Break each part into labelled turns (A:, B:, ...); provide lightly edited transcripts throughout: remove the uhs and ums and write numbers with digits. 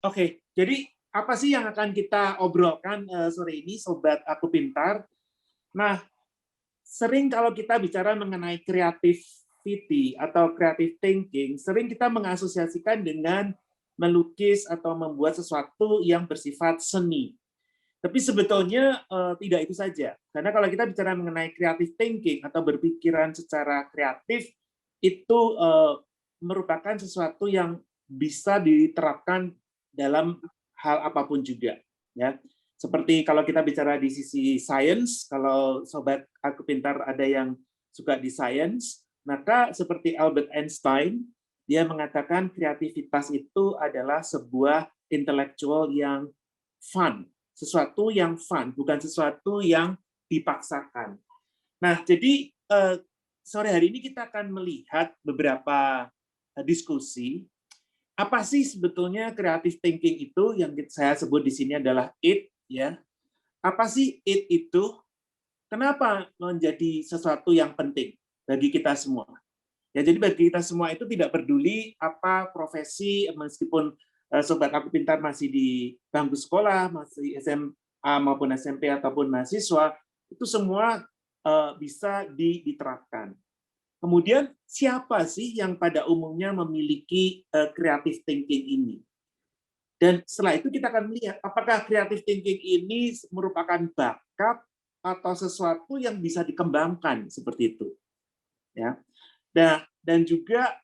A: Oke, jadi apa sih yang akan kita obrolkan sore ini, Sobat Aku Pintar? Nah, sering kalau kita bicara mengenai creativity atau creative thinking, sering kita mengasosiasikan dengan melukis atau membuat sesuatu yang bersifat seni. Tapi sebetulnya tidak itu saja. Karena kalau kita bicara mengenai creative thinking atau berpikiran secara kreatif, itu merupakan sesuatu yang bisa diterapkan dalam hal apapun juga. Ya, seperti kalau kita bicara di sisi science, kalau Sobat Aku Pintar ada yang suka di science, maka seperti Albert Einstein, dia mengatakan kreativitas itu adalah sebuah intelektual yang fun, sesuatu yang fun, bukan sesuatu yang dipaksakan. Nah, jadi sore hari ini kita akan melihat beberapa diskusi. Apa sih sebetulnya creative thinking itu yang saya sebut di sini adalah it, ya. Apa sih it itu? Kenapa menjadi sesuatu yang penting bagi kita semua? Ya, jadi bagi kita semua itu tidak peduli apa profesi, meskipun Sobat Aku Pintar masih di bangku sekolah, masih SMA maupun SMP ataupun mahasiswa, itu semua bisa diterapkan. Kemudian siapa sih yang pada umumnya memiliki creative thinking ini? Dan setelah itu kita akan melihat apakah creative thinking ini merupakan bakat atau sesuatu yang bisa dikembangkan seperti itu. Ya. Dan juga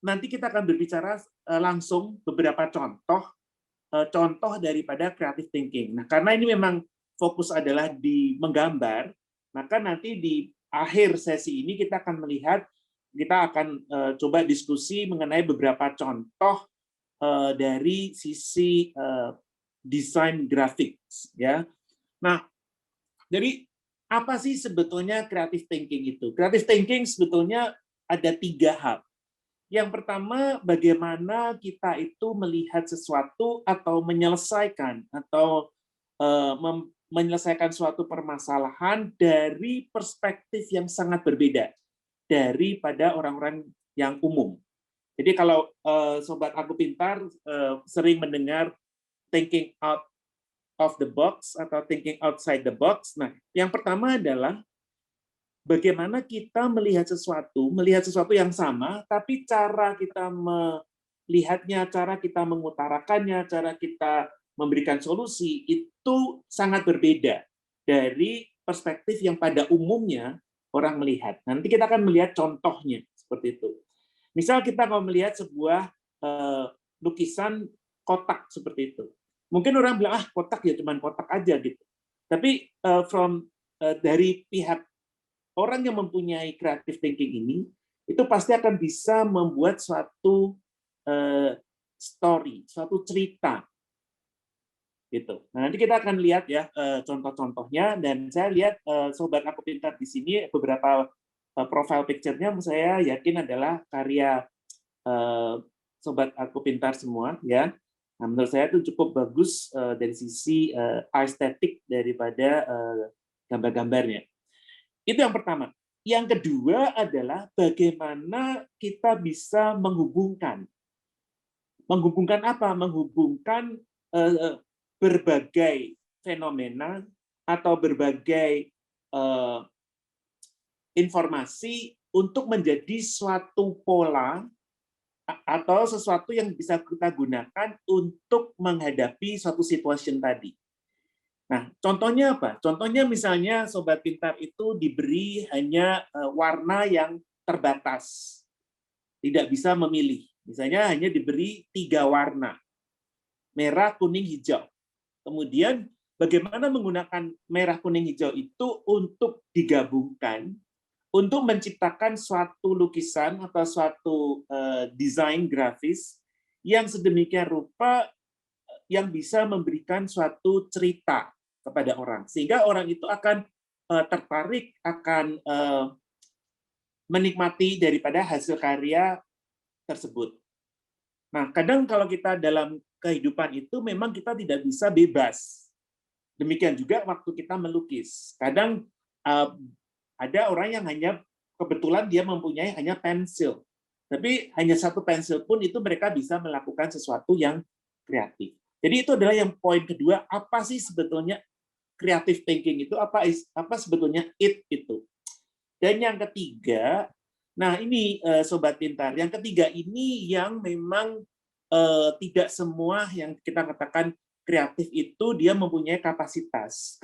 A: nanti kita akan berbicara langsung beberapa contoh daripada creative thinking. Nah, karena ini memang fokus adalah di menggambar, maka nanti di akhir sesi ini kita akan melihat, kita akan coba diskusi mengenai beberapa contoh dari sisi desain grafik, ya. Nah, jadi apa sih sebetulnya creative thinking itu? Creative thinking sebetulnya ada 3 hal. Yang pertama, bagaimana kita itu melihat sesuatu atau menyelesaikan menyelesaikan suatu permasalahan dari perspektif yang sangat berbeda daripada orang-orang yang umum. Jadi kalau Sobat Aku Pintar sering mendengar thinking out of the box atau thinking outside the box. Nah, yang pertama adalah bagaimana kita melihat sesuatu yang sama, tapi cara kita melihatnya, cara kita mengutarakannya, cara kita memberikan solusi itu sangat berbeda dari perspektif yang pada umumnya orang melihat. Nanti kita akan melihat contohnya seperti itu. Misal kita mau melihat sebuah lukisan kotak seperti itu. Mungkin orang bilang, kotak ya cuma kotak aja gitu. Tapi dari pihak orang yang mempunyai creative thinking ini, itu pasti akan bisa membuat suatu story, suatu cerita. Gitu. Nah, nanti kita akan lihat ya contoh-contohnya, dan saya lihat Sobat Aku Pintar di sini beberapa profile picture-nya saya yakin adalah karya Sobat Aku Pintar semua, ya. Nah, menurut saya itu cukup bagus dari sisi estetik daripada gambar-gambarnya. Itu yang pertama. Yang kedua adalah bagaimana kita bisa menghubungkan. Menghubungkan apa? Menghubungkan berbagai fenomena atau berbagai informasi untuk menjadi suatu pola atau sesuatu yang bisa kita gunakan untuk menghadapi suatu situasi tadi. Nah, contohnya apa? Contohnya misalnya Sobat Pintar itu diberi hanya warna yang terbatas, tidak bisa memilih. Misalnya hanya diberi 3 warna, merah, kuning, hijau. Kemudian bagaimana menggunakan merah, kuning, hijau itu untuk digabungkan, untuk menciptakan suatu lukisan atau suatu desain grafis yang sedemikian rupa yang bisa memberikan suatu cerita kepada orang, sehingga orang itu akan tertarik, akan menikmati daripada hasil karya tersebut. Nah, kadang kalau kita dalam kehidupan itu memang kita tidak bisa bebas. Demikian juga waktu kita melukis. Kadang ada orang yang hanya kebetulan dia mempunyai hanya pensil. Tapi hanya satu pensil pun itu mereka bisa melakukan sesuatu yang kreatif. Jadi itu adalah yang poin kedua, apa sih sebetulnya creative thinking itu, apa sebetulnya itu. Dan yang ketiga, nah ini Sobat Pintar, yang ketiga ini yang memang tidak semua yang kita katakan kreatif itu dia mempunyai kapasitas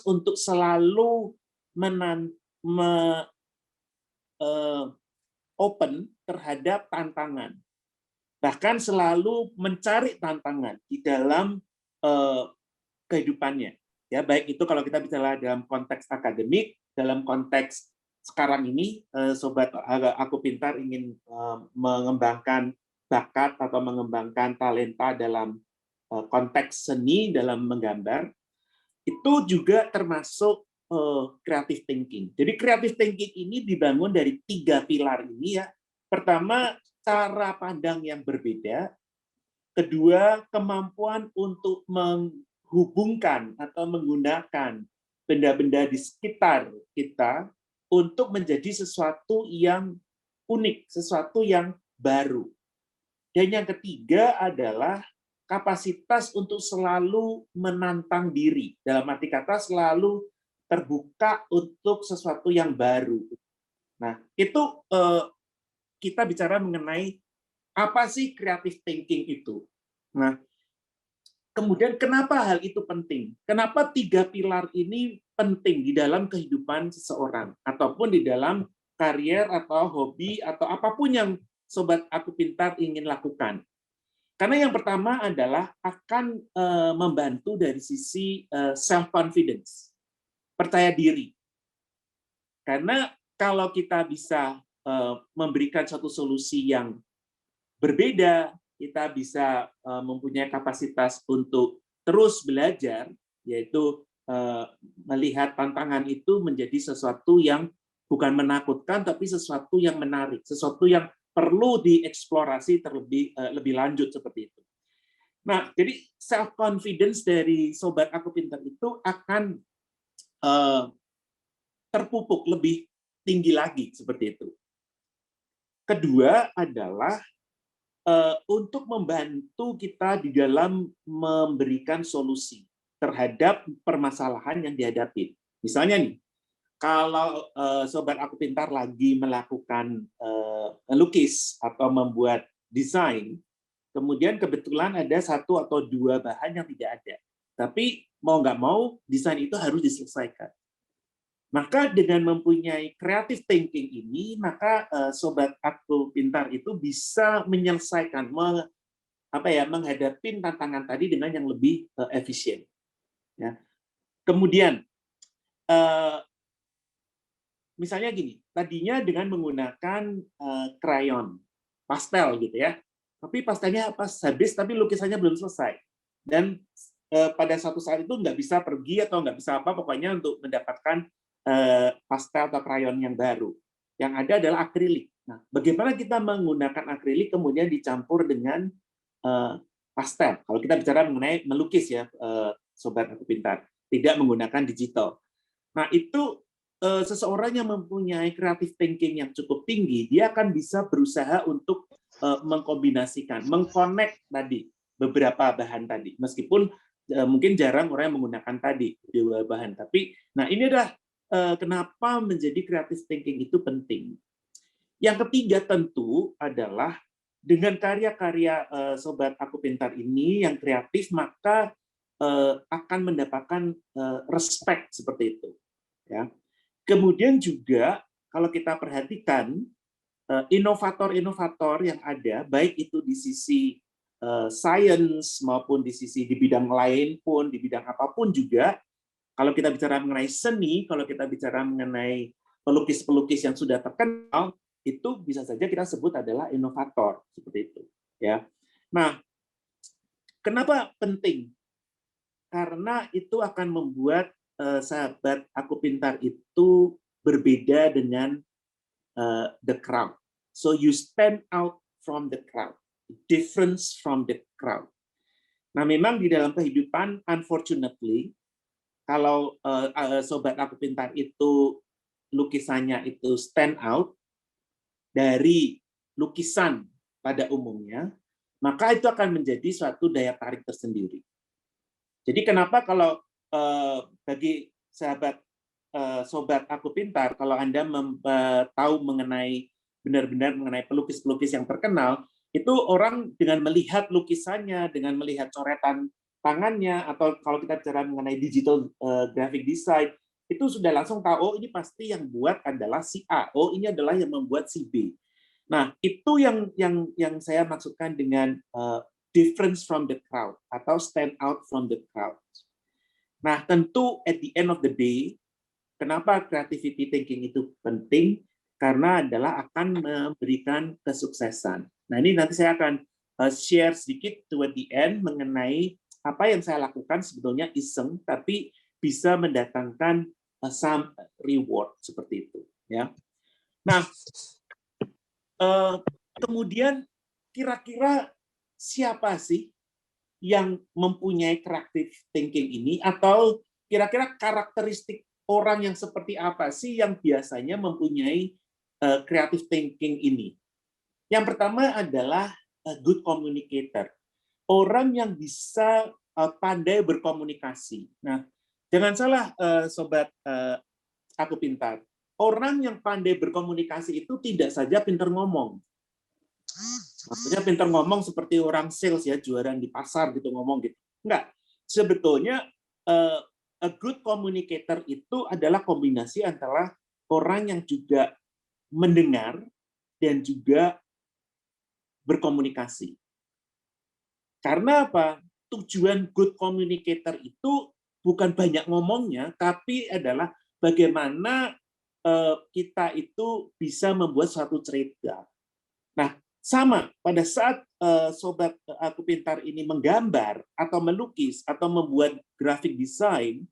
A: untuk selalu open terhadap tantangan, bahkan selalu mencari tantangan di dalam kehidupannya. Ya, baik itu kalau kita bicara dalam konteks akademik, dalam konteks sekarang ini, Sobat Aku Pintar ingin mengembangkan bakat atau mengembangkan talenta dalam konteks seni, dalam menggambar, itu juga termasuk creative thinking. Jadi creative thinking ini dibangun dari 3 pilar ini ya. Pertama, cara pandang yang berbeda. Kedua, kemampuan untuk menghubungkan atau menggunakan benda-benda di sekitar kita untuk menjadi sesuatu yang unik, sesuatu yang baru. Dan yang ketiga adalah kapasitas untuk selalu menantang diri. Dalam arti kata selalu terbuka untuk sesuatu yang baru. Nah, itu kita bicara mengenai apa sih creative thinking itu. Nah, kemudian kenapa hal itu penting? Kenapa 3 pilar ini penting di dalam kehidupan seseorang ataupun di dalam karier atau hobi atau apapun yang Sobat Aku Pintar ingin lakukan? Karena yang pertama adalah akan membantu dari sisi self confidence, percaya diri. Karena kalau kita bisa memberikan suatu solusi yang berbeda, kita bisa mempunyai kapasitas untuk terus belajar, yaitu melihat tantangan itu menjadi sesuatu yang bukan menakutkan, tapi sesuatu yang menarik, sesuatu yang perlu dieksplorasi lebih lanjut seperti itu. Nah, jadi self confidence dari Sobat Aku Pintar itu akan terpupuk lebih tinggi lagi seperti itu. Kedua adalah untuk membantu kita di dalam memberikan solusi terhadap permasalahan yang dihadapi. Misalnya nih, kalau Sobat Aku Pintar lagi melakukan lukis atau membuat desain, kemudian kebetulan ada 1 atau 2 bahan yang tidak ada. Tapi mau nggak mau, desain itu harus diselesaikan. Maka dengan mempunyai creative thinking ini, maka Sobat Aku Pintar itu bisa menyelesaikan, menghadapi tantangan tadi dengan yang lebih efisien. Ya. Kemudian, misalnya gini, tadinya dengan menggunakan krayon, pastel gitu ya, tapi pastelnya pas habis, tapi lukisannya belum selesai. Dan pada suatu saat itu nggak bisa pergi atau nggak bisa apa, pokoknya untuk mendapatkan pastel atau krayon yang baru. Yang ada adalah akrilik. Nah, bagaimana kita menggunakan akrilik kemudian dicampur dengan pastel? Kalau kita bicara mengenai melukis ya, Sobat Aku Pintar, tidak menggunakan digital. Nah, itu seseorang yang mempunyai creative thinking yang cukup tinggi, dia akan bisa berusaha untuk mengkombinasikan, mengconnect tadi beberapa bahan tadi. Meskipun mungkin jarang orang yang menggunakan tadi dua bahan, tapi nah ini adalah kenapa menjadi creative thinking itu penting. Yang ketiga tentu adalah dengan karya-karya Sobat Aku Pintar ini yang kreatif, maka akan mendapatkan respect seperti itu. Ya. Kemudian juga kalau kita perhatikan inovator-inovator yang ada, baik itu di sisi science maupun di sisi di bidang lain pun, di bidang apapun juga, kalau kita bicara mengenai seni, kalau kita bicara mengenai pelukis-pelukis yang sudah terkenal, itu bisa saja kita sebut adalah inovator seperti itu. Ya. Nah, kenapa penting? Karena itu akan membuat Sahabat Aku Pintar itu berbeda dengan the crowd. So you stand out from the crowd, difference from the crowd. Nah, memang di dalam kehidupan, unfortunately, kalau Sobat Aku Pintar itu lukisannya itu stand out dari lukisan pada umumnya, maka itu akan menjadi suatu daya tarik tersendiri. Jadi kenapa kalau bagi sobat Aku Pintar, kalau Anda tahu benar-benar mengenai pelukis-pelukis yang terkenal, itu orang dengan melihat lukisannya, dengan melihat coretan tangannya, atau kalau kita bicara mengenai digital graphic design, itu sudah langsung tahu, oh ini pasti yang buat adalah si A, oh ini adalah yang membuat si B. Nah, itu yang saya maksudkan dengan difference from the crowd atau stand out from the crowd. Nah, tentu at the end of the day, kenapa creativity thinking itu penting? Karena adalah akan memberikan kesuksesan. Nah, ini nanti saya akan share sedikit toward the end mengenai apa yang saya lakukan sebetulnya iseng, tapi bisa mendatangkan some reward seperti itu. Ya. Nah, kemudian kira-kira siapa sih yang mempunyai creative thinking ini, atau kira-kira karakteristik orang yang seperti apa sih yang biasanya mempunyai creative thinking ini? Yang pertama adalah a good communicator. Orang yang bisa pandai berkomunikasi. Nah, jangan salah sobat Aku Pintar. Orang yang pandai berkomunikasi itu tidak saja pintar ngomong. Maksudnya pintar ngomong seperti orang sales ya, jualan di pasar gitu ngomong gitu. Enggak. Sebetulnya a good communicator itu adalah kombinasi antara orang yang juga mendengar dan juga berkomunikasi. Karena apa? Tujuan good communicator itu bukan banyak ngomongnya, tapi adalah bagaimana kita itu bisa membuat suatu cerita. Nah, sama pada saat sobat Aku Pintar ini menggambar atau melukis atau membuat graphic design,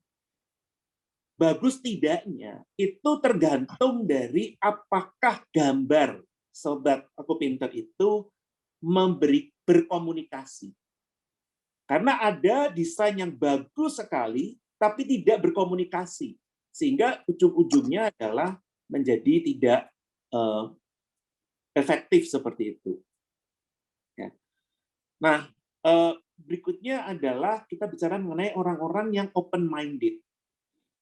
A: bagus tidaknya itu tergantung dari apakah gambar sobat Aku Pintar itu berkomunikasi. Karena ada desain yang bagus sekali tapi tidak berkomunikasi, sehingga ujung-ujungnya adalah menjadi tidak efektif seperti itu. Ya. Nah, berikutnya adalah kita bicara mengenai orang-orang yang open-minded.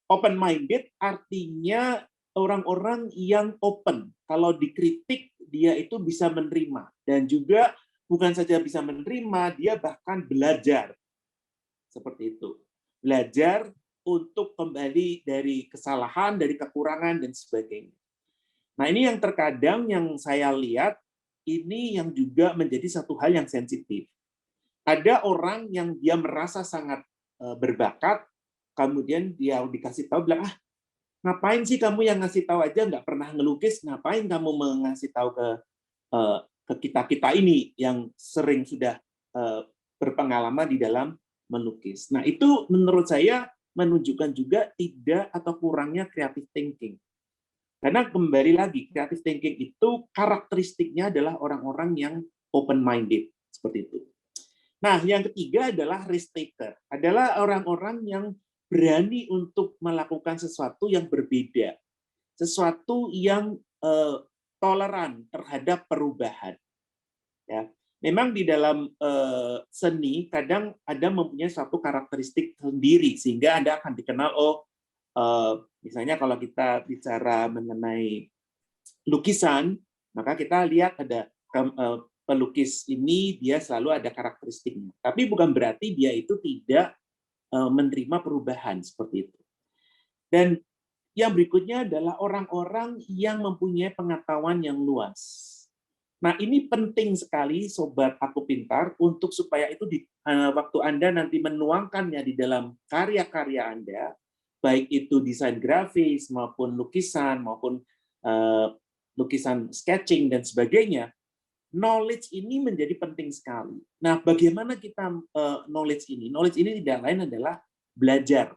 A: Open-minded artinya orang-orang yang open. Kalau dikritik, dia itu bisa menerima. Dan juga bukan saja bisa menerima, dia bahkan belajar. Seperti itu. Belajar untuk kembali dari kesalahan, dari kekurangan, dan sebagainya. Nah, ini yang terkadang yang saya lihat, ini yang juga menjadi satu hal yang sensitif. Ada orang yang dia merasa sangat berbakat, kemudian dia dikasih tahu, bilang, ngapain sih kamu yang ngasih tahu aja, nggak pernah ngelukis, ngapain kamu mengasih tahu ke kita-kita ini yang sering sudah berpengalaman di dalam melukis. Nah, itu menurut saya menunjukkan juga tidak atau kurangnya creative thinking. Karena kembali lagi, creative thinking itu karakteristiknya adalah orang-orang yang open-minded, seperti itu. Nah, yang ketiga adalah risk taker, adalah orang-orang yang berani untuk melakukan sesuatu yang berbeda, sesuatu yang toleran terhadap perubahan. Ya. Memang di dalam seni kadang ada mempunyai suatu karakteristik sendiri, sehingga Anda akan dikenal, misalnya kalau kita bicara mengenai lukisan, maka kita lihat ada pelukis ini dia selalu ada karakteristiknya. Tapi bukan berarti dia itu tidak menerima perubahan seperti itu. Dan yang berikutnya adalah orang-orang yang mempunyai pengetahuan yang luas. Nah, ini penting sekali sobat Aku Pintar untuk supaya itu waktu Anda nanti menuangkannya di dalam karya-karya Anda, baik itu desain grafis maupun lukisan maupun lukisan sketching dan sebagainya, knowledge ini menjadi penting sekali. Nah, bagaimana kita knowledge ini? Knowledge ini tidak lain adalah belajar.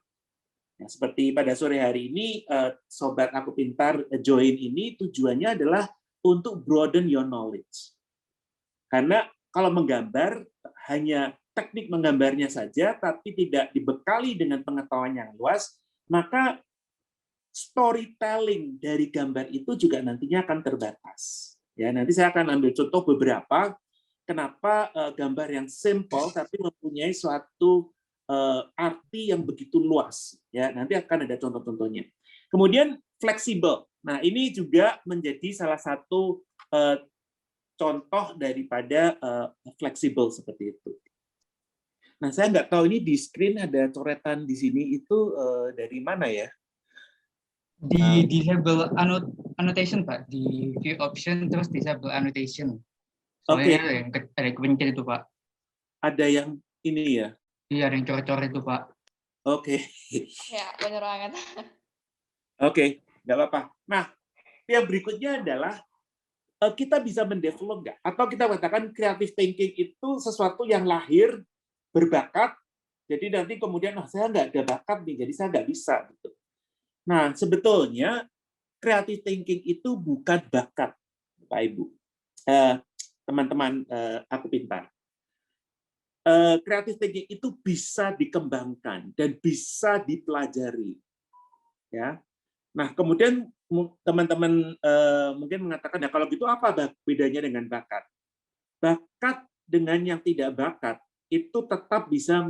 A: Nah, seperti pada sore hari ini, sobat Aku Pintar join ini tujuannya adalah untuk broaden your knowledge. Karena kalau menggambar hanya teknik menggambarnya saja, tapi tidak dibekali dengan pengetahuan yang luas, maka storytelling dari gambar itu juga nantinya akan terbatas. Ya, nanti saya akan ambil contoh beberapa kenapa gambar yang simple tapi mempunyai suatu arti yang begitu luas. Ya, nanti akan ada contoh-contohnya. Kemudian fleksibel. Nah, ini juga menjadi salah satu contoh daripada fleksibel seperti itu. Nah, saya nggak tahu ini di screen ada coretan di sini itu dari mana ya?
B: Di disable annotation, Pak. Di view option terus disable annotation. Soalnya ada yang kepencet itu, Pak.
A: Ada yang ini ya?
B: Iya, ada yang coret-coret itu, Pak.
C: Ya, benar banget.
A: Oke, nggak apa-apa. Nah, yang berikutnya adalah kita bisa mendevelop nggak? Atau kita katakan creative thinking itu sesuatu yang lahir, berbakat, jadi nanti kemudian, saya nggak ada bakat nih, jadi saya nggak bisa. Gitu. Nah, sebetulnya creative thinking itu bukan bakat, Pak Ibu. Teman-teman aku pintar. Creative thinking itu bisa dikembangkan dan bisa dipelajari. Ya. Nah, kemudian teman-teman mungkin mengatakan, ya kalau gitu apa bedanya dengan bakat? Bakat dengan yang tidak bakat itu tetap bisa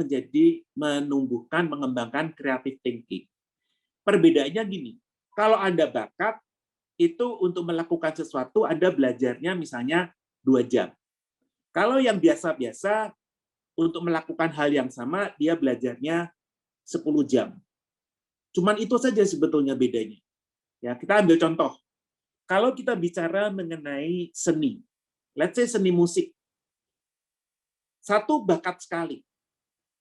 A: menumbuhkan, mengembangkan creative thinking. Perbedaannya gini, kalau Anda bakat, itu untuk melakukan sesuatu Anda belajarnya misalnya 2 jam. Kalau yang biasa-biasa, untuk melakukan hal yang sama, dia belajarnya 10 jam. Cuman itu saja sebetulnya bedanya. Ya, kita ambil contoh. Kalau kita bicara mengenai seni, let's say seni musik, satu bakat sekali,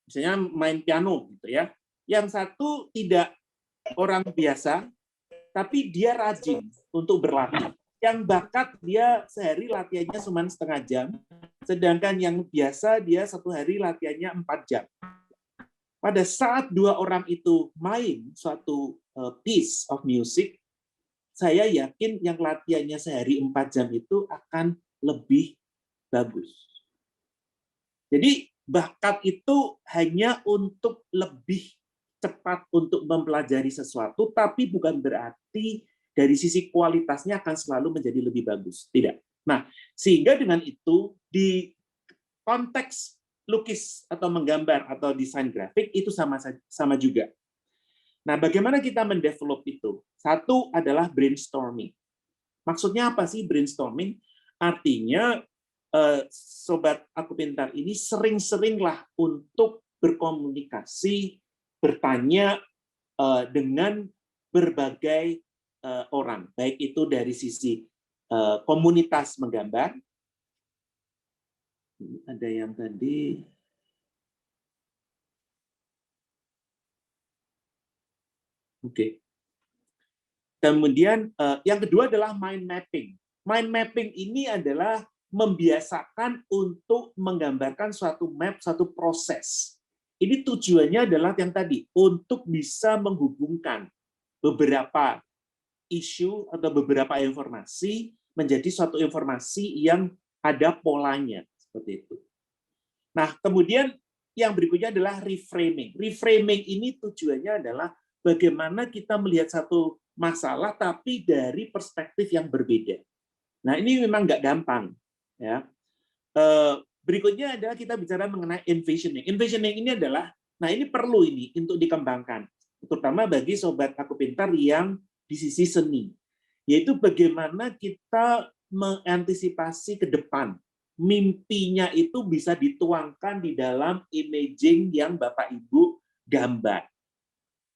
A: misalnya main piano, gitu ya. Yang satu tidak orang biasa, tapi dia rajin untuk berlatih. Yang bakat dia sehari latihannya cuma setengah jam, sedangkan yang biasa dia satu hari latihannya 4 jam. Pada saat dua orang itu main suatu piece of music, saya yakin yang latihannya sehari 4 jam itu akan lebih bagus. Jadi bakat itu hanya untuk lebih cepat untuk mempelajari sesuatu, tapi bukan berarti dari sisi kualitasnya akan selalu menjadi lebih bagus. Tidak. Nah, sehingga dengan itu di konteks lukis atau menggambar atau desain grafik itu sama juga. Nah, bagaimana kita mendevelop itu? Satu adalah brainstorming. Maksudnya apa sih brainstorming? Artinya sobat aku pintar ini sering-seringlah untuk berkomunikasi, bertanya dengan berbagai orang, baik itu dari sisi komunitas menggambar. Ada yang tadi. Oke. Kemudian yang kedua adalah mind mapping. Mind mapping ini adalah membiasakan untuk menggambarkan suatu map, suatu proses. Ini tujuannya adalah yang tadi, untuk bisa menghubungkan beberapa isu atau beberapa informasi menjadi suatu informasi yang ada polanya, seperti itu. Nah, kemudian yang berikutnya adalah reframing. Reframing ini tujuannya adalah bagaimana kita melihat satu masalah tapi dari perspektif yang berbeda. Nah, ini memang nggak gampang. Ya. Berikutnya adalah kita bicara mengenai envisioning. Envisioning ini adalah, nah ini perlu ini untuk dikembangkan, terutama bagi sobat aku pintar yang di sisi seni, yaitu bagaimana kita mengantisipasi ke depan. Mimpinya itu bisa dituangkan di dalam imaging yang Bapak Ibu gambar.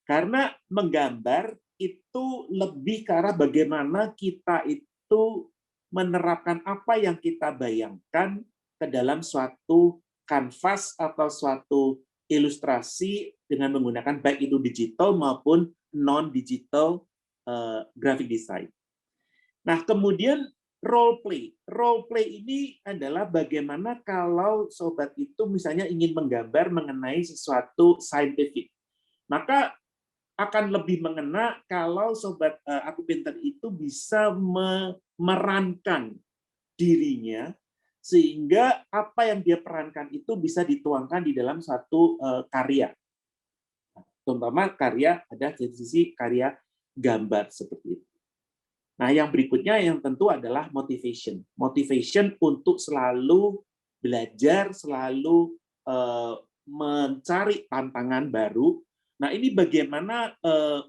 A: Karena menggambar itu lebih ke arah bagaimana kita itu menerapkan apa yang kita bayangkan ke dalam suatu kanvas atau suatu ilustrasi dengan menggunakan baik itu digital maupun non-digital graphic design. Nah, kemudian role play. Role play ini adalah bagaimana kalau sobat itu misalnya ingin menggambar mengenai sesuatu scientific. Maka akan lebih mengena kalau sobat aku pintar itu bisa memerankan dirinya sehingga apa yang dia perankan itu bisa dituangkan di dalam satu karya. Terutama karya ada dari sisi karya gambar seperti itu. Nah, yang berikutnya yang tentu adalah motivation. Motivation untuk selalu belajar, selalu mencari tantangan baru. Nah, ini bagaimana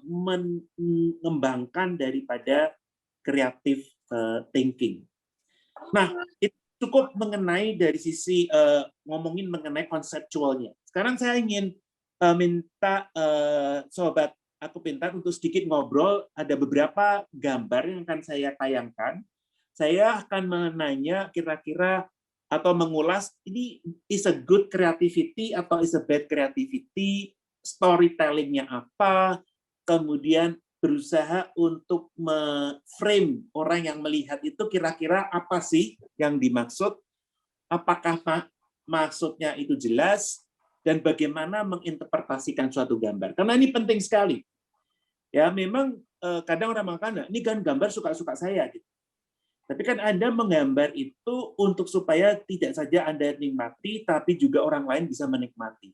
A: mengembangkan daripada creative thinking. Nah, itu cukup mengenai dari sisi ngomongin mengenai konseptualnya. Sekarang saya ingin minta sobat Aku Pintar untuk sedikit ngobrol. Ada beberapa gambar yang akan saya tayangkan. Saya akan menanya kira-kira atau mengulas ini is a good creativity atau is a bad creativity, storytelling-nya apa, kemudian berusaha untuk me-frame orang yang melihat itu kira-kira apa sih yang dimaksud, apakah maksudnya itu jelas, dan bagaimana menginterpretasikan suatu gambar. Karena ini penting sekali. Ya, memang kadang orang mengatakan, ini kan gambar suka-suka saya. Gitu. Tapi kan Anda menggambar itu untuk supaya tidak saja Anda nikmati, tapi juga orang lain bisa menikmati.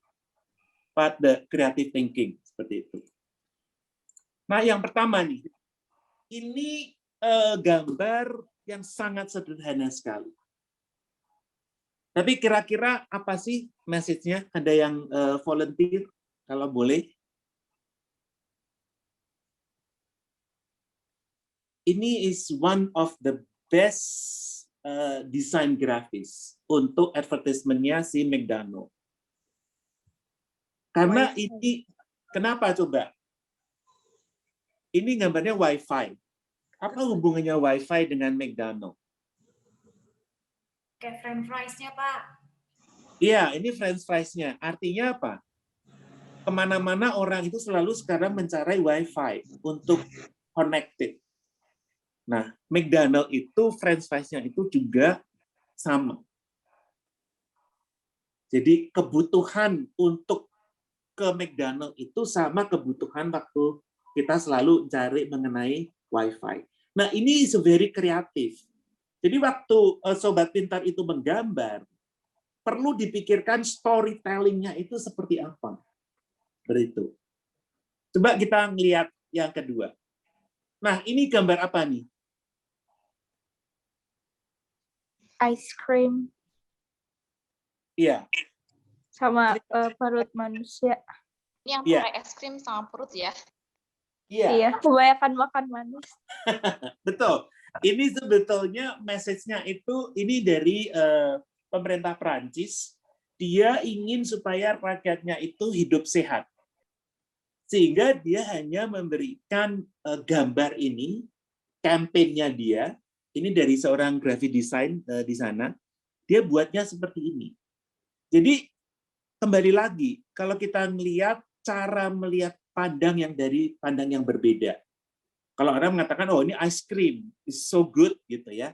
A: Pada creative thinking, seperti itu. Nah, yang pertama nih, ini gambar yang sangat sederhana sekali. Tapi kira-kira apa sih message-nya? Ada yang volunteer, kalau boleh? Ini is one of the best desain grafis untuk advertisement-nya si McDonald. Karena ini, kenapa coba? Ini gambarnya Wi-Fi. Apa hubungannya Wi-Fi dengan McDonald?
C: Kayak french fries-nya, Pak.
A: Iya, ini french fries-nya. Artinya apa? Kemana-mana orang itu selalu sekarang mencari Wi-Fi untuk connected. Nah, McDonald itu french fries-nya itu juga sama. Jadi kebutuhan untuk ke McDonald itu sama kebutuhan waktu kita selalu cari mengenai Wi-Fi. Nah, ini is very kreatif. Jadi waktu Sobat Pintar itu menggambar, perlu dipikirkan storytelling-nya itu seperti apa. Begitu. Coba kita lihat yang kedua. Nah, ini gambar apa nih?
D: Ice cream.
A: Iya.
D: Sama perut manusia.
C: Ini yang
A: Iya.
C: pakai es krim sama perut ya?
D: Iya, kebanyakan makan manis.
A: Betul. Ini sebetulnya message-nya itu ini dari pemerintah Prancis. Dia ingin supaya rakyatnya itu hidup sehat. Sehingga dia hanya memberikan gambar ini, kampanye dia, ini dari seorang graphic design di sana, dia buatnya seperti ini. Jadi kembali lagi, kalau kita melihat cara melihat pandang yang dari pandang yang berbeda. Kalau orang mengatakan, oh ini ice cream, is so good, gitu ya.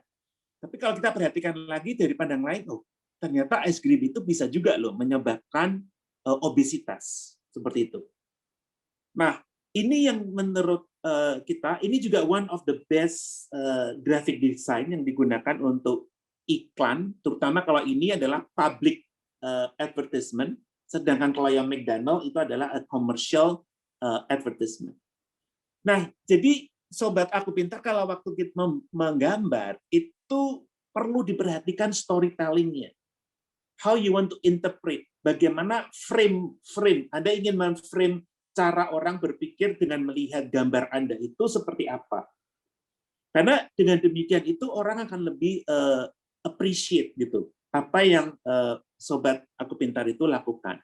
A: Tapi kalau kita perhatikan lagi dari pandang lain, oh ternyata ice cream itu bisa juga loh menyebabkan obesitas, seperti itu. Nah, ini yang menurut kita, ini juga one of the best graphic design yang digunakan untuk iklan, terutama kalau ini adalah public advertisement, sedangkan kalau yang McDonald itu adalah a commercial advertisement. Nah, jadi Sobat Aku Pintar kalau waktu kita menggambar, itu perlu diperhatikan storytelling-nya. How you want to interpret, bagaimana frame. Anda ingin men-frame cara orang berpikir dengan melihat gambar Anda itu seperti apa. Karena dengan demikian itu orang akan lebih appreciate gitu apa yang Sobat Aku Pintar itu lakukan.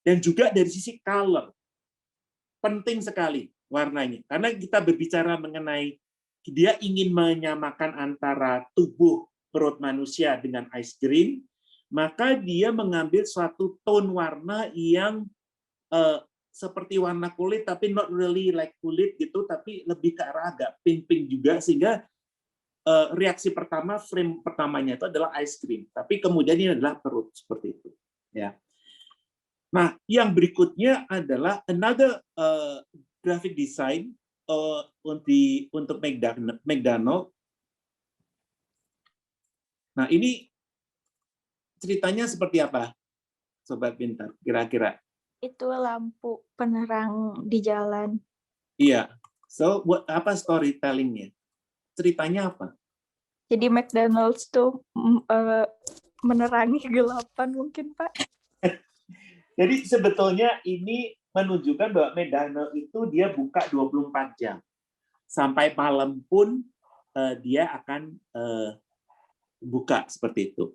A: Dan juga dari sisi color, penting sekali warnanya. Karena kita berbicara mengenai dia ingin menyamakan antara tubuh perut manusia dengan ice cream, maka dia mengambil suatu tone warna yang seperti warna kulit, tapi not really like kulit gitu, tapi lebih ke arah agak pink-pink juga, sehingga reaksi pertama, frame pertamanya itu adalah ice cream, tapi kemudian ini adalah perut, seperti itu. Ya. Nah, yang berikutnya adalah another graphic design untuk McDonald. Nah, ini ceritanya seperti apa, Sobat Pintar, kira-kira?
D: Itu lampu penerang di jalan.
A: Iya. So, apa storytelling-nya? ceritanya apa?
D: Jadi McDonald's tuh menerangi kegelapan mungkin, Pak.
A: Jadi sebetulnya ini menunjukkan bahwa McDonald's itu dia buka 24 jam. Sampai malam pun dia akan buka seperti itu.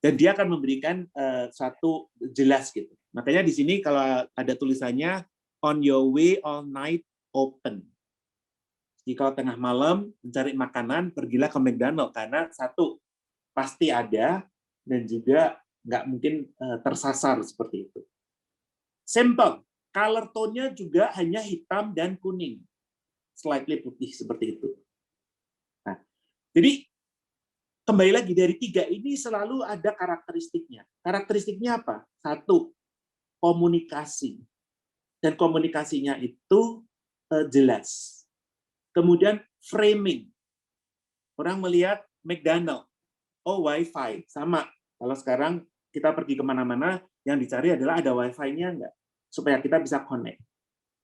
A: Dan dia akan memberikan satu jelas gitu. Makanya di sini kalau ada tulisannya on your way all night open. Jadi kalau tengah malam mencari makanan, pergilah ke McDonald's karena satu pasti ada dan juga nggak mungkin tersasar seperti itu. Simple, color tone-nya juga hanya hitam dan kuning, slightly putih seperti itu. Nah, jadi kembali lagi dari 3 ini selalu ada karakteristiknya. Karakteristiknya apa? 1, komunikasi. Dan komunikasinya itu jelas. Kemudian framing. Orang melihat McDonald's, oh Wi-Fi, sama. Kalau sekarang kita pergi kemana-mana, yang dicari adalah ada Wi-Fi-nya enggak, supaya kita bisa connect.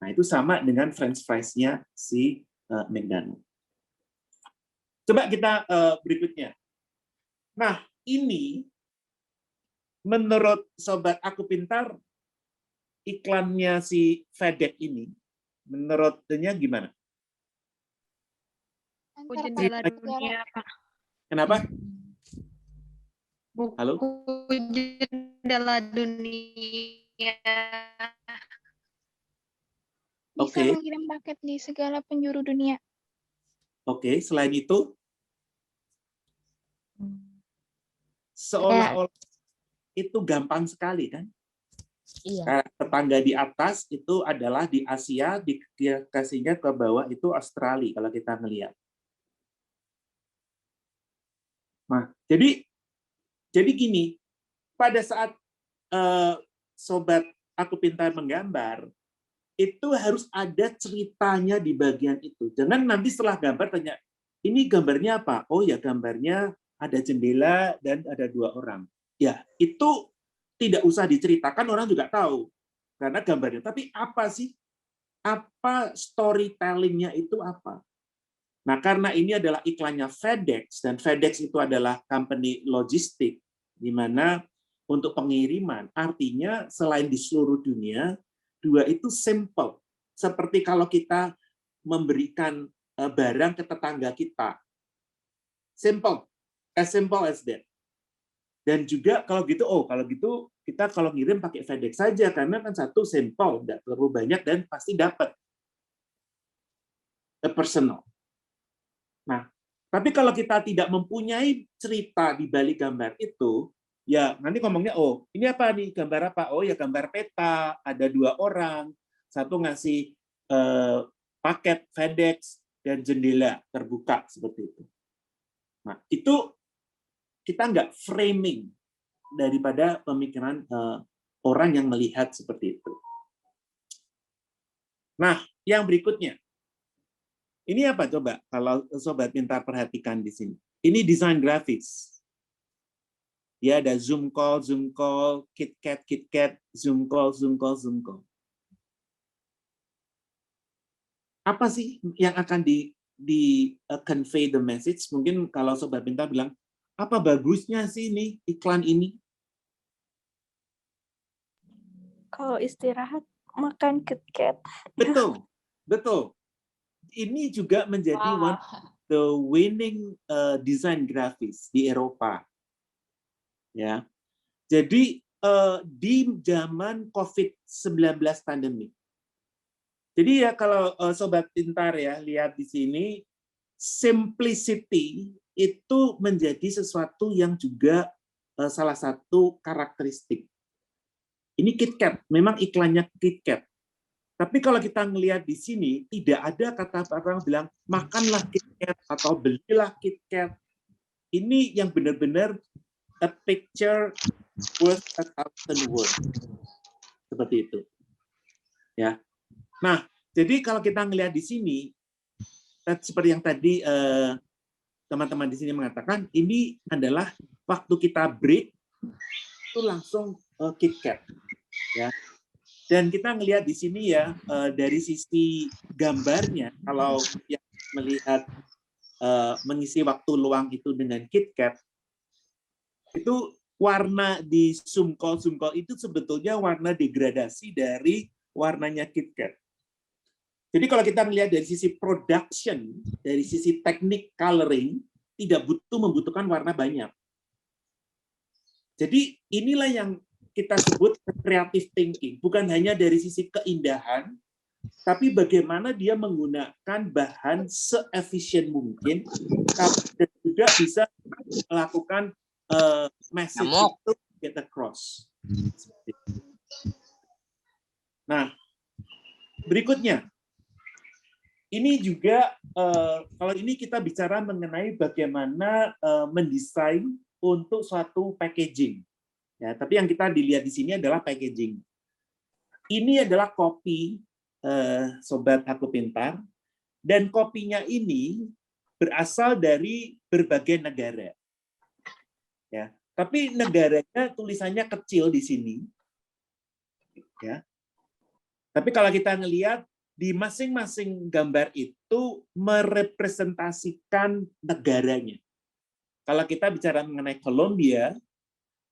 A: Nah, itu sama dengan French fries-nya si McDonald's. Coba kita berikutnya. Nah, ini menurut Sobat Aku Pintar, iklannya si FedEx ini, menurutnya gimana?
C: Jendela dunia, Pak.
A: Kenapa?
C: Buku
A: Halo?
C: jendela dunia.
A: Bisa
C: mengirim paket di segala penjuru dunia.
A: Oke, selain itu, seolah-olah itu gampang sekali kan?
E: Iya.
A: Tetangga di atas itu adalah di Asia, dikasihnya ke bawah itu Australia kalau kita melihat. Nah, jadi gini, pada saat Sobat Aku Pintar menggambar, itu harus ada ceritanya di bagian itu. Jangan nanti setelah gambar tanya, ini gambarnya apa? Oh ya, gambarnya ada jendela dan ada 2 orang. Ya, itu tidak usah diceritakan, orang juga tahu. Karena gambarnya. Tapi apa sih? Apa storytelling-nya itu apa? Nah, karena ini adalah iklannya FedEx, dan FedEx itu adalah company logistik, di mana untuk pengiriman, artinya selain di seluruh dunia, 2 itu simple. Seperti kalau kita memberikan barang ke tetangga kita. Simple. As simple as that. Dan juga kalau gitu, kita kalau ngirim pakai FedEx saja, karena kan satu simple, tidak terlalu banyak, dan pasti dapat. Personal. Nah, tapi kalau kita tidak mempunyai cerita di balik gambar itu, ya nanti ngomongnya, oh ini apa nih, gambar apa? Oh ya gambar peta, ada 2 orang, satu ngasih paket FedEx dan jendela terbuka seperti itu. Nah itu kita nggak framing daripada pemikiran orang yang melihat seperti itu. Nah yang berikutnya. Ini apa coba kalau Sobat Pintar perhatikan di sini? Ini desain grafis. Ya ada zoom call, KitKat, zoom call. Apa sih yang akan di convey the message? Mungkin kalau Sobat Pintar bilang, apa bagusnya sih ini iklan ini?
D: Kalau istirahat makan KitKat.
A: Betul. Ini juga menjadi one of the winning design grafis di Eropa. Ya. Jadi di zaman COVID-19 pandemi. Jadi ya kalau Sobat Pintar ya lihat di sini, simplicity itu menjadi sesuatu yang juga salah satu karakteristik. Ini KitKat, memang iklannya KitKat. Tapi kalau kita melihat di sini, tidak ada kata-kata yang bilang, makanlah KitKat atau belilah KitKat. Ini yang benar-benar a picture worth 1,000 words. Seperti itu. Ya. Nah, jadi kalau kita melihat di sini, seperti yang tadi teman-teman di sini mengatakan, ini adalah waktu kita break, itu langsung KitKat. Ya. Dan kita melihat di sini ya, dari sisi gambarnya, kalau yang melihat mengisi waktu luang itu dengan KitKat, itu warna di zoom call itu sebetulnya warna degradasi dari warnanya KitKat. Jadi kalau kita melihat dari sisi production, dari sisi teknik coloring, tidak membutuhkan warna banyak. Jadi inilah yang kita sebut creative thinking, bukan hanya dari sisi keindahan, tapi bagaimana dia menggunakan bahan se-efisien mungkin, dan juga bisa melakukan message itu get across. Nah, berikutnya, ini juga kalau ini kita bicara mengenai bagaimana mendesain untuk suatu packaging. Ya, tapi yang kita dilihat di sini adalah packaging. Ini adalah kopi, Sobat Aku Pintar, dan kopinya ini berasal dari berbagai negara. Ya, tapi negaranya tulisannya kecil di sini. Ya. Tapi kalau kita ngelihat di masing-masing gambar itu merepresentasikan negaranya. Kalau kita bicara mengenai Kolombia,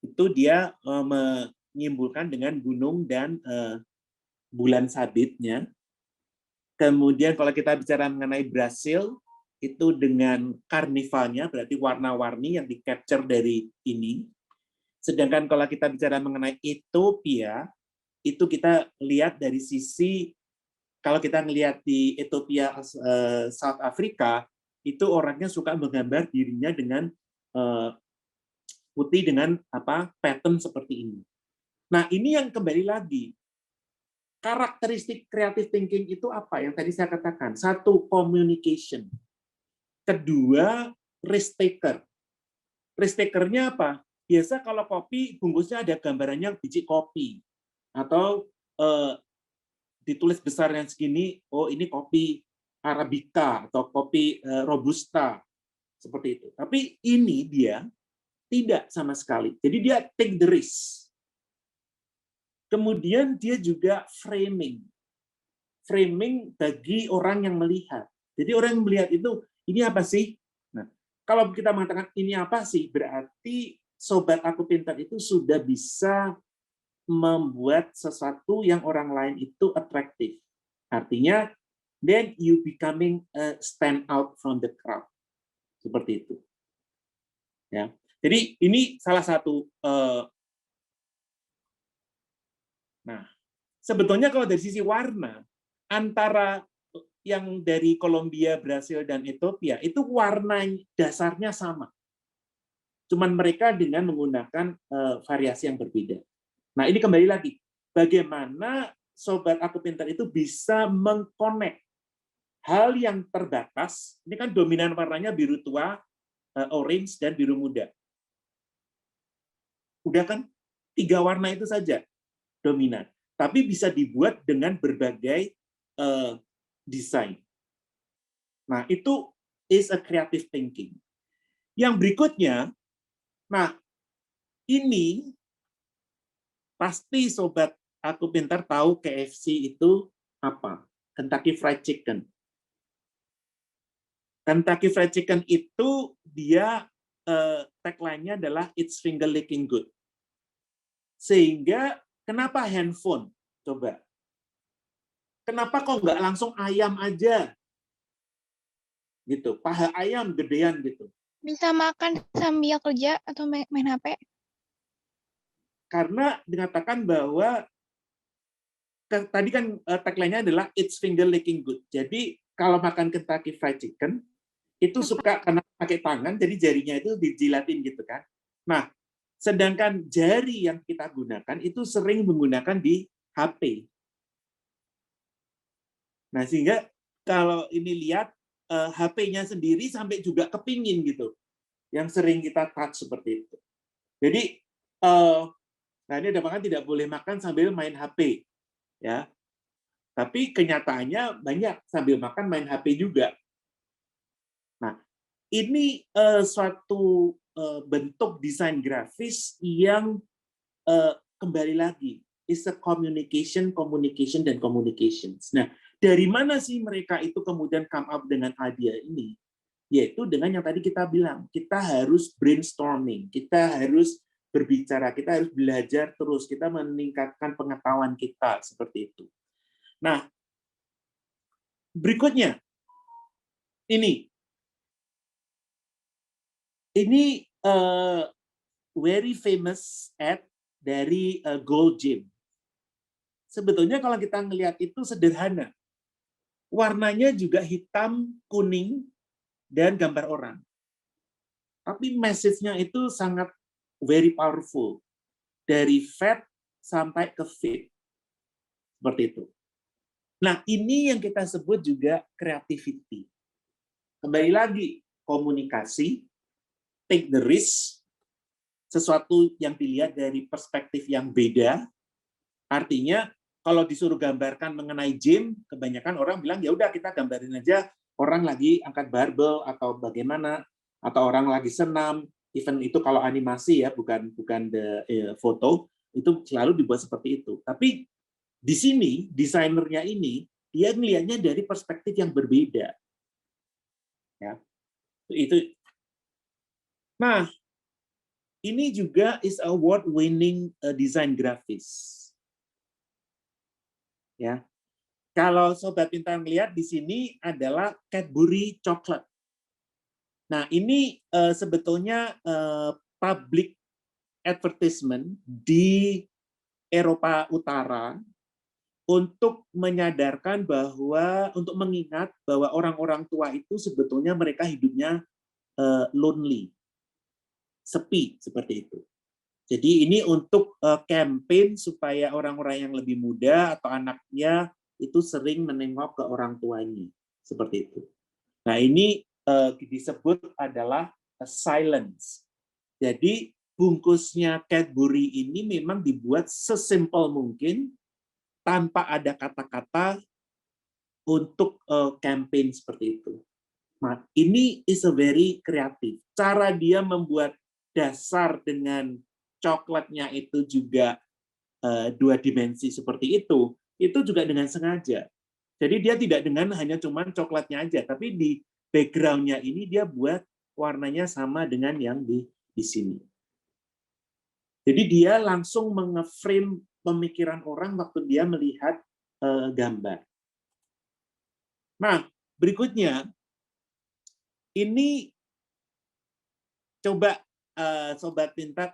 A: itu dia menyimpulkan dengan gunung dan bulan sabitnya. Kemudian kalau kita bicara mengenai Brasil, itu dengan karnivalnya, berarti warna-warni yang di-capture dari ini. Sedangkan kalau kita bicara mengenai Ethiopia, itu kita lihat dari sisi, kalau kita melihat di Ethiopia, South Africa, itu orangnya suka menggambar dirinya dengan putih dengan pattern seperti ini. Nah, ini yang kembali lagi, karakteristik creative thinking itu apa? Yang tadi saya katakan, satu, communication. Kedua, risk taker. Risk takernya apa? Biasa kalau kopi, bungkusnya ada gambarannya biji kopi. Atau ditulis besar yang segini, oh ini kopi Arabica atau kopi Robusta. Seperti itu. Tapi ini dia tidak sama sekali. Jadi dia take the risk. Kemudian dia juga framing. Framing bagi orang yang melihat. Jadi orang yang melihat itu, ini apa sih? Nah, kalau kita mengatakan ini apa sih, berarti Sobat Aku Pintar itu sudah bisa membuat sesuatu yang orang lain itu atraktif. Artinya, then you becoming a stand out from the crowd. Seperti itu. Ya. Jadi ini salah satu. Nah, sebetulnya kalau dari sisi warna, antara yang dari Kolombia, Brasil, dan Ethiopia, itu warna dasarnya sama. Cuman mereka dengan menggunakan variasi yang berbeda. Nah, ini kembali lagi. Bagaimana Sobat Aku Pintar itu bisa mengconnect hal yang terbatas. Ini kan dominan warnanya biru tua, orange, dan biru muda. Udah kan? 3 warna itu saja dominan. Tapi bisa dibuat dengan berbagai desain. Nah, itu is a creative thinking. Yang berikutnya, nah, ini pasti Sobat Aku Pintar tahu KFC itu apa? Kentucky Fried Chicken. Kentucky Fried Chicken itu dia tagline-nya adalah It's finger licking good. Sehingga kenapa handphone? Coba. Kenapa kok nggak langsung ayam aja? Gitu, paha ayam gedean gitu.
C: Bisa makan sambil kerja atau main HP?
A: Karena dikatakan bahwa tadi kan tagline-nya adalah It's finger licking good. Jadi kalau makan Kentucky Fried Chicken itu suka karena pakai tangan, jadi jarinya itu dijilatin gitu kan. Nah, sedangkan jari yang kita gunakan itu sering menggunakan di HP. Nah, sehingga kalau ini lihat HP-nya sendiri sampai juga kepingin gitu, yang sering kita touch seperti itu. Jadi, nah ini ada makan tidak boleh makan sambil main HP, ya. Tapi kenyataannya banyak sambil makan main HP juga. Nah, ini suatu bentuk desain grafis yang kembali lagi is a communication, dan communications. Nah, dari mana sih mereka itu kemudian come up dengan idea ini? Yaitu dengan yang tadi kita bilang, kita harus brainstorming, kita harus berbicara, kita harus belajar terus, kita meningkatkan pengetahuan kita, seperti itu. Nah, berikutnya, ini very famous ad dari Gold Gym. Sebetulnya kalau kita ngelihat itu sederhana. Warnanya juga hitam, kuning, dan gambar orang. Tapi message-nya itu sangat very powerful. Dari fat sampai ke fit. Seperti itu. Nah, ini yang kita sebut juga creativity. Kembali lagi, komunikasi, take the risk, sesuatu yang dilihat dari perspektif yang beda. Artinya, kalau disuruh gambarkan mengenai gym, kebanyakan orang bilang, ya udah kita gambarin aja orang lagi angkat barbel atau bagaimana, atau orang lagi senam, even itu kalau animasi ya, bukan foto, itu selalu dibuat seperti itu. Tapi di sini, desainernya ini, dia melihatnya dari perspektif yang berbeda. Ya, itu. Nah, ini juga is award-winning design graphics. Ya, kalau Sobat Pintar melihat di sini adalah Cadbury Chocolate. Nah, ini sebetulnya public advertisement di Eropa Utara untuk menyadarkan bahwa, untuk mengingat bahwa orang-orang tua itu sebetulnya mereka hidupnya lonely, sepi, seperti itu. Jadi ini untuk campaign supaya orang-orang yang lebih muda atau anaknya itu sering menengok ke orang tuanya, seperti itu. Nah, ini disebut adalah silence. Jadi bungkusnya Cadbury ini memang dibuat sesimpel mungkin tanpa ada kata-kata untuk campaign seperti itu. Nah, ini is a very creative. Cara dia membuat dasar dengan coklatnya itu juga dua dimensi seperti itu juga dengan sengaja. Jadi dia tidak dengan hanya cuman coklatnya aja, tapi di background-nya ini dia buat warnanya sama dengan yang di sini. Jadi dia langsung menge-frame pemikiran orang waktu dia melihat gambar. Nah, berikutnya, ini coba Sobat Pintar,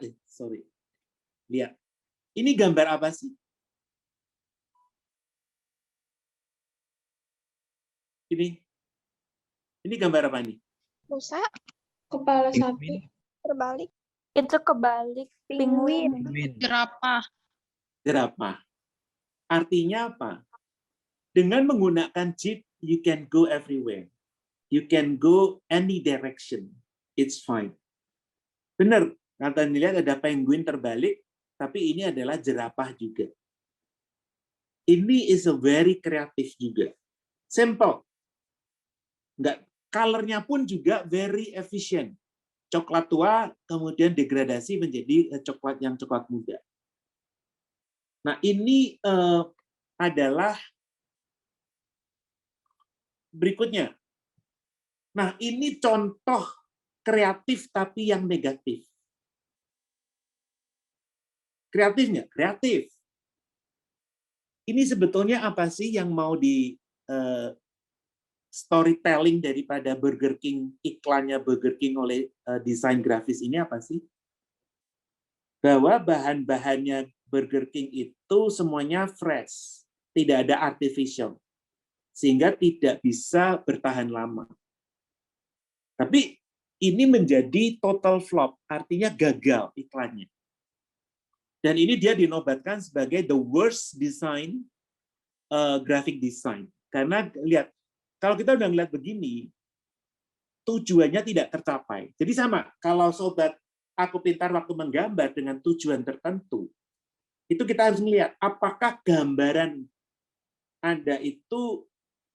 A: lihat. Ini gambar apa sih? Ini gambar apa nih?
C: Rusa,
D: Kepala sapi
C: terbalik.
D: itu kebalik, penguin.
C: Jerapah.
A: Jerapah. Artinya apa? Dengan menggunakan jeep, you can go everywhere. You can go any direction. It's fine. Benar, kata dilihat ada penguin terbalik, tapi ini adalah jerapah juga. Ini is a very creative juga. Simple. Enggak, color-nya pun juga very efficient. Coklat tua kemudian degradasi menjadi coklat yang coklat muda. Nah, ini adalah berikutnya. Nah, ini contoh kreatif tapi yang negatif. Kreatifnya, kreatif. Ini sebetulnya apa sih yang mau di storytelling daripada Burger King, iklannya Burger King oleh desain grafis ini apa sih? Bahwa bahan-bahannya Burger King itu semuanya fresh, tidak ada artificial, sehingga tidak bisa bertahan lama. Tapi ini menjadi total flop, artinya gagal iklannya. Dan ini dia dinobatkan sebagai the worst design, graphic design. Karena lihat, kalau kita udah ngeliat begini, tujuannya tidak tercapai. Jadi sama, kalau Sobat Aku Pintar waktu menggambar dengan tujuan tertentu, itu kita harus melihat apakah gambaran Anda itu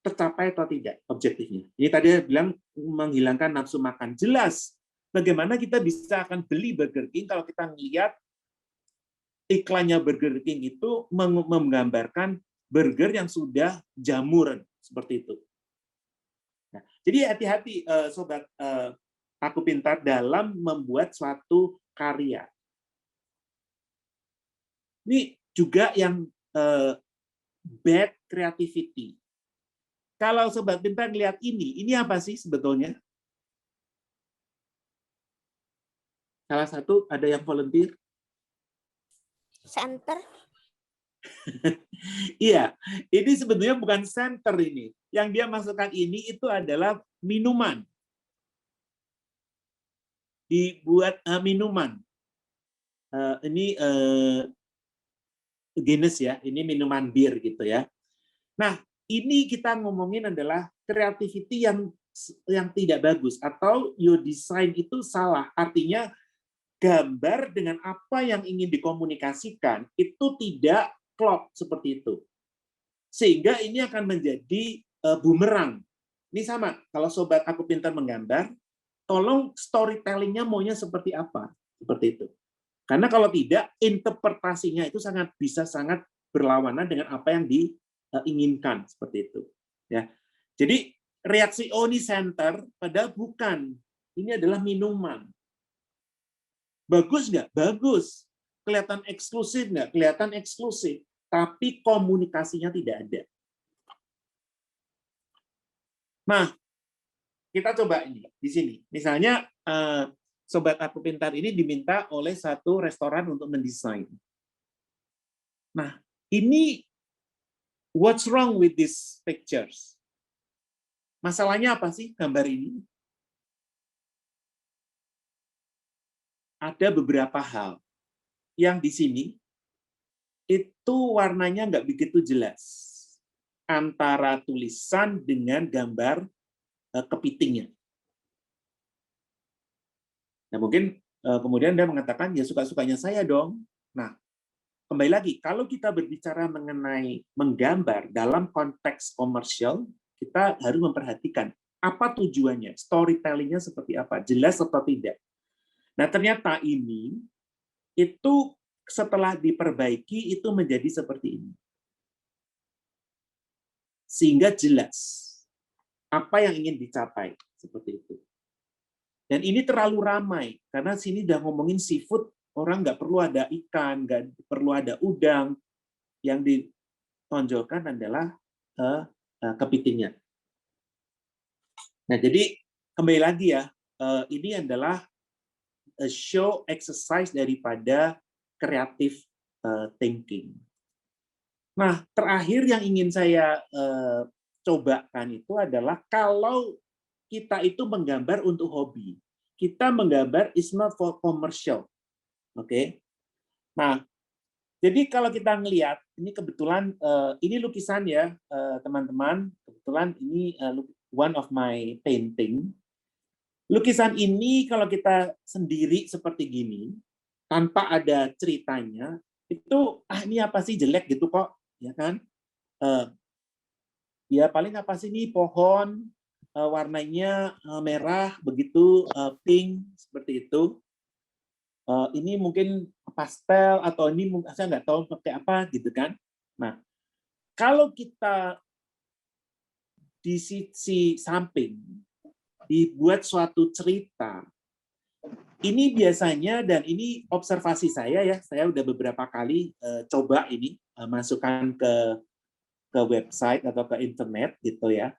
A: tercapai atau tidak objektifnya. Ini tadi bilang menghilangkan nafsu makan. Jelas, bagaimana kita bisa akan beli Burger King kalau kita melihat iklannya Burger King itu menggambarkan burger yang sudah jamuran, seperti itu. Nah, jadi hati-hati sobat Aku Pintar dalam membuat suatu karya. Ini juga yang bad creativity. Kalau sobat pintar lihat ini apa sih sebetulnya? Salah satu ada yang volunteer?
D: Center.
A: Iya, ini sebetulnya bukan center ini. Yang dia masukkan ini itu adalah minuman. Dibuat minuman. Ini Guinness ya, ini minuman bir gitu ya. Nah, ini kita ngomongin adalah creativity yang tidak bagus atau your design itu salah. Artinya gambar dengan apa yang ingin dikomunikasikan itu tidak klop seperti itu. Sehingga ini akan menjadi bumerang. Ini sama, kalau sobat Aku Pintar menggambar, tolong storytelling-nya maunya seperti apa? Seperti itu. Karena kalau tidak, interpretasinya itu bisa sangat berlawanan dengan apa yang diinginkan seperti itu. Ya, jadi reaksi ini center, padahal bukan. Ini adalah minuman. Bagus nggak? Bagus. Kelihatan eksklusif nggak? Kelihatan eksklusif. Tapi komunikasinya tidak ada. Nah, kita coba ini di sini. Misalnya sobat Aku Pintar ini diminta oleh satu restoran untuk mendesain. Nah, ini what's wrong with these pictures? Masalahnya apa sih gambar ini? Ada beberapa hal yang di sini itu warnanya nggak begitu jelas antara tulisan dengan gambar kepitingnya. Nah, mungkin kemudian dia mengatakan, ya suka-sukanya saya dong. Nah, kembali lagi, kalau kita berbicara mengenai menggambar dalam konteks komersial, kita harus memperhatikan apa tujuannya, storytelling-nya seperti apa, jelas atau tidak. Nah, ternyata ini, itu setelah diperbaiki, itu menjadi seperti ini. Sehingga jelas apa yang ingin dicapai, seperti itu. Dan ini terlalu ramai, karena sini udah ngomongin seafood, orang nggak perlu ada ikan, nggak perlu ada udang, yang ditonjolkan adalah kepitingnya. Nah, jadi kembali lagi ya, ini adalah a show exercise daripada creative thinking. Nah, terakhir yang ingin saya cobakan itu adalah kalau kita itu menggambar untuk hobi. Kita menggambar is not for commercial. Oke. Nah, jadi kalau kita ngelihat, ini kebetulan ini lukisan ya, teman-teman. Kebetulan ini one of my painting. Lukisan ini kalau kita sendiri seperti gini, tanpa ada ceritanya, itu ini apa sih jelek gitu kok, ya kan? Ya paling apa sih ini pohon warnanya merah begitu pink seperti itu. Ini mungkin pastel atau ini saya nggak tahu pakai apa gitu kan. Nah, kalau kita di sisi samping dibuat suatu cerita, ini biasanya, dan ini observasi saya ya, saya udah beberapa kali coba ini masukkan ke website atau ke internet gitu ya.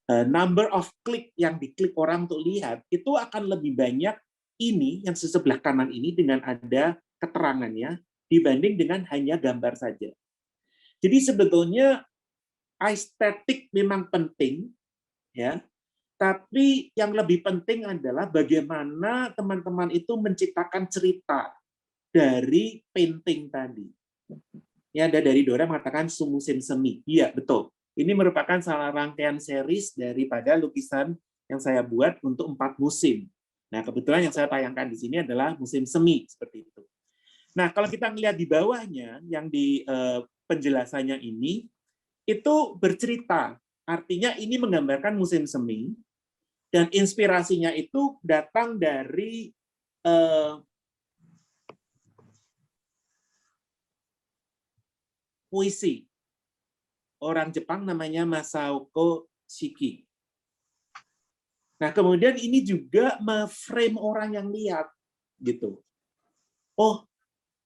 A: Number of click yang diklik orang untuk lihat itu akan lebih banyak ini yang sebelah kanan ini dengan ada keterangannya dibanding dengan hanya gambar saja. Jadi sebetulnya estetik memang penting ya, tapi yang lebih penting adalah bagaimana teman-teman itu menciptakan cerita dari painting tadi. Ya, ada dari Dora mengatakan musim semi. Iya, betul. Ini merupakan salah rangkaian series daripada lukisan yang saya buat untuk 4 musim. Nah, kebetulan yang saya tayangkan di sini adalah musim semi, seperti itu. Nah, kalau kita melihat di bawahnya, yang di penjelasannya ini, itu bercerita. Artinya ini menggambarkan musim semi, dan inspirasinya itu datang dari puisi. Orang Jepang namanya Masaoko Shiki. Nah, kemudian ini juga me-frame orang yang lihat gitu. Oh,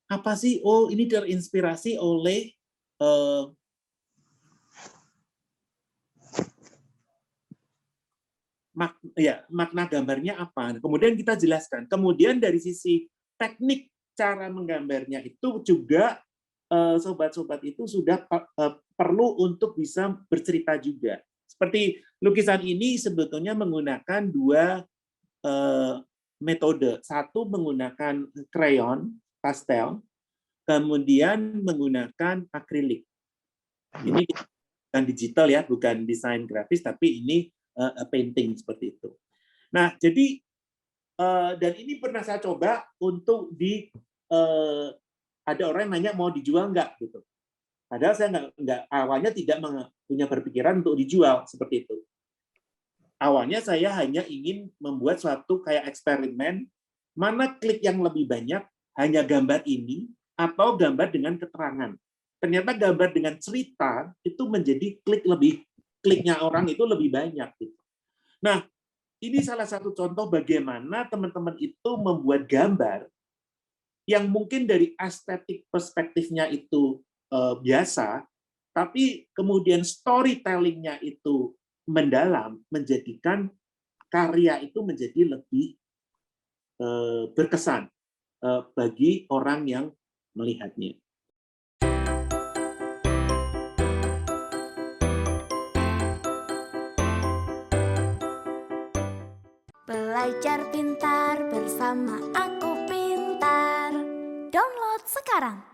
A: apa sih? Oh, ini terinspirasi oleh makna gambarnya apa. Kemudian kita jelaskan. Kemudian dari sisi teknik cara menggambarnya itu juga sobat-sobat itu sudah perlu untuk bisa bercerita juga. Seperti lukisan ini sebetulnya menggunakan dua metode. Satu menggunakan krayon, pastel, kemudian menggunakan akrilik. Ini bukan digital ya, bukan desain grafis, tapi ini painting seperti itu. Nah, jadi dan ini pernah saya coba untuk ada orang yang nanya mau dijual nggak gitu. Padahal saya nggak awalnya tidak punya berpikiran untuk dijual seperti itu. Awalnya saya hanya ingin membuat suatu kayak eksperimen, mana klik yang lebih banyak, hanya gambar ini atau gambar dengan keterangan. Ternyata gambar dengan cerita itu menjadi kliknya orang itu lebih banyak. Gitu. Nah, ini salah satu contoh bagaimana teman-teman itu membuat gambar yang mungkin dari estetik perspektifnya itu biasa, tapi kemudian storytelling-nya itu mendalam, menjadikan karya itu menjadi lebih berkesan bagi orang yang melihatnya.
E: Belajar pintar bersama Aku Pintar. Download sekarang.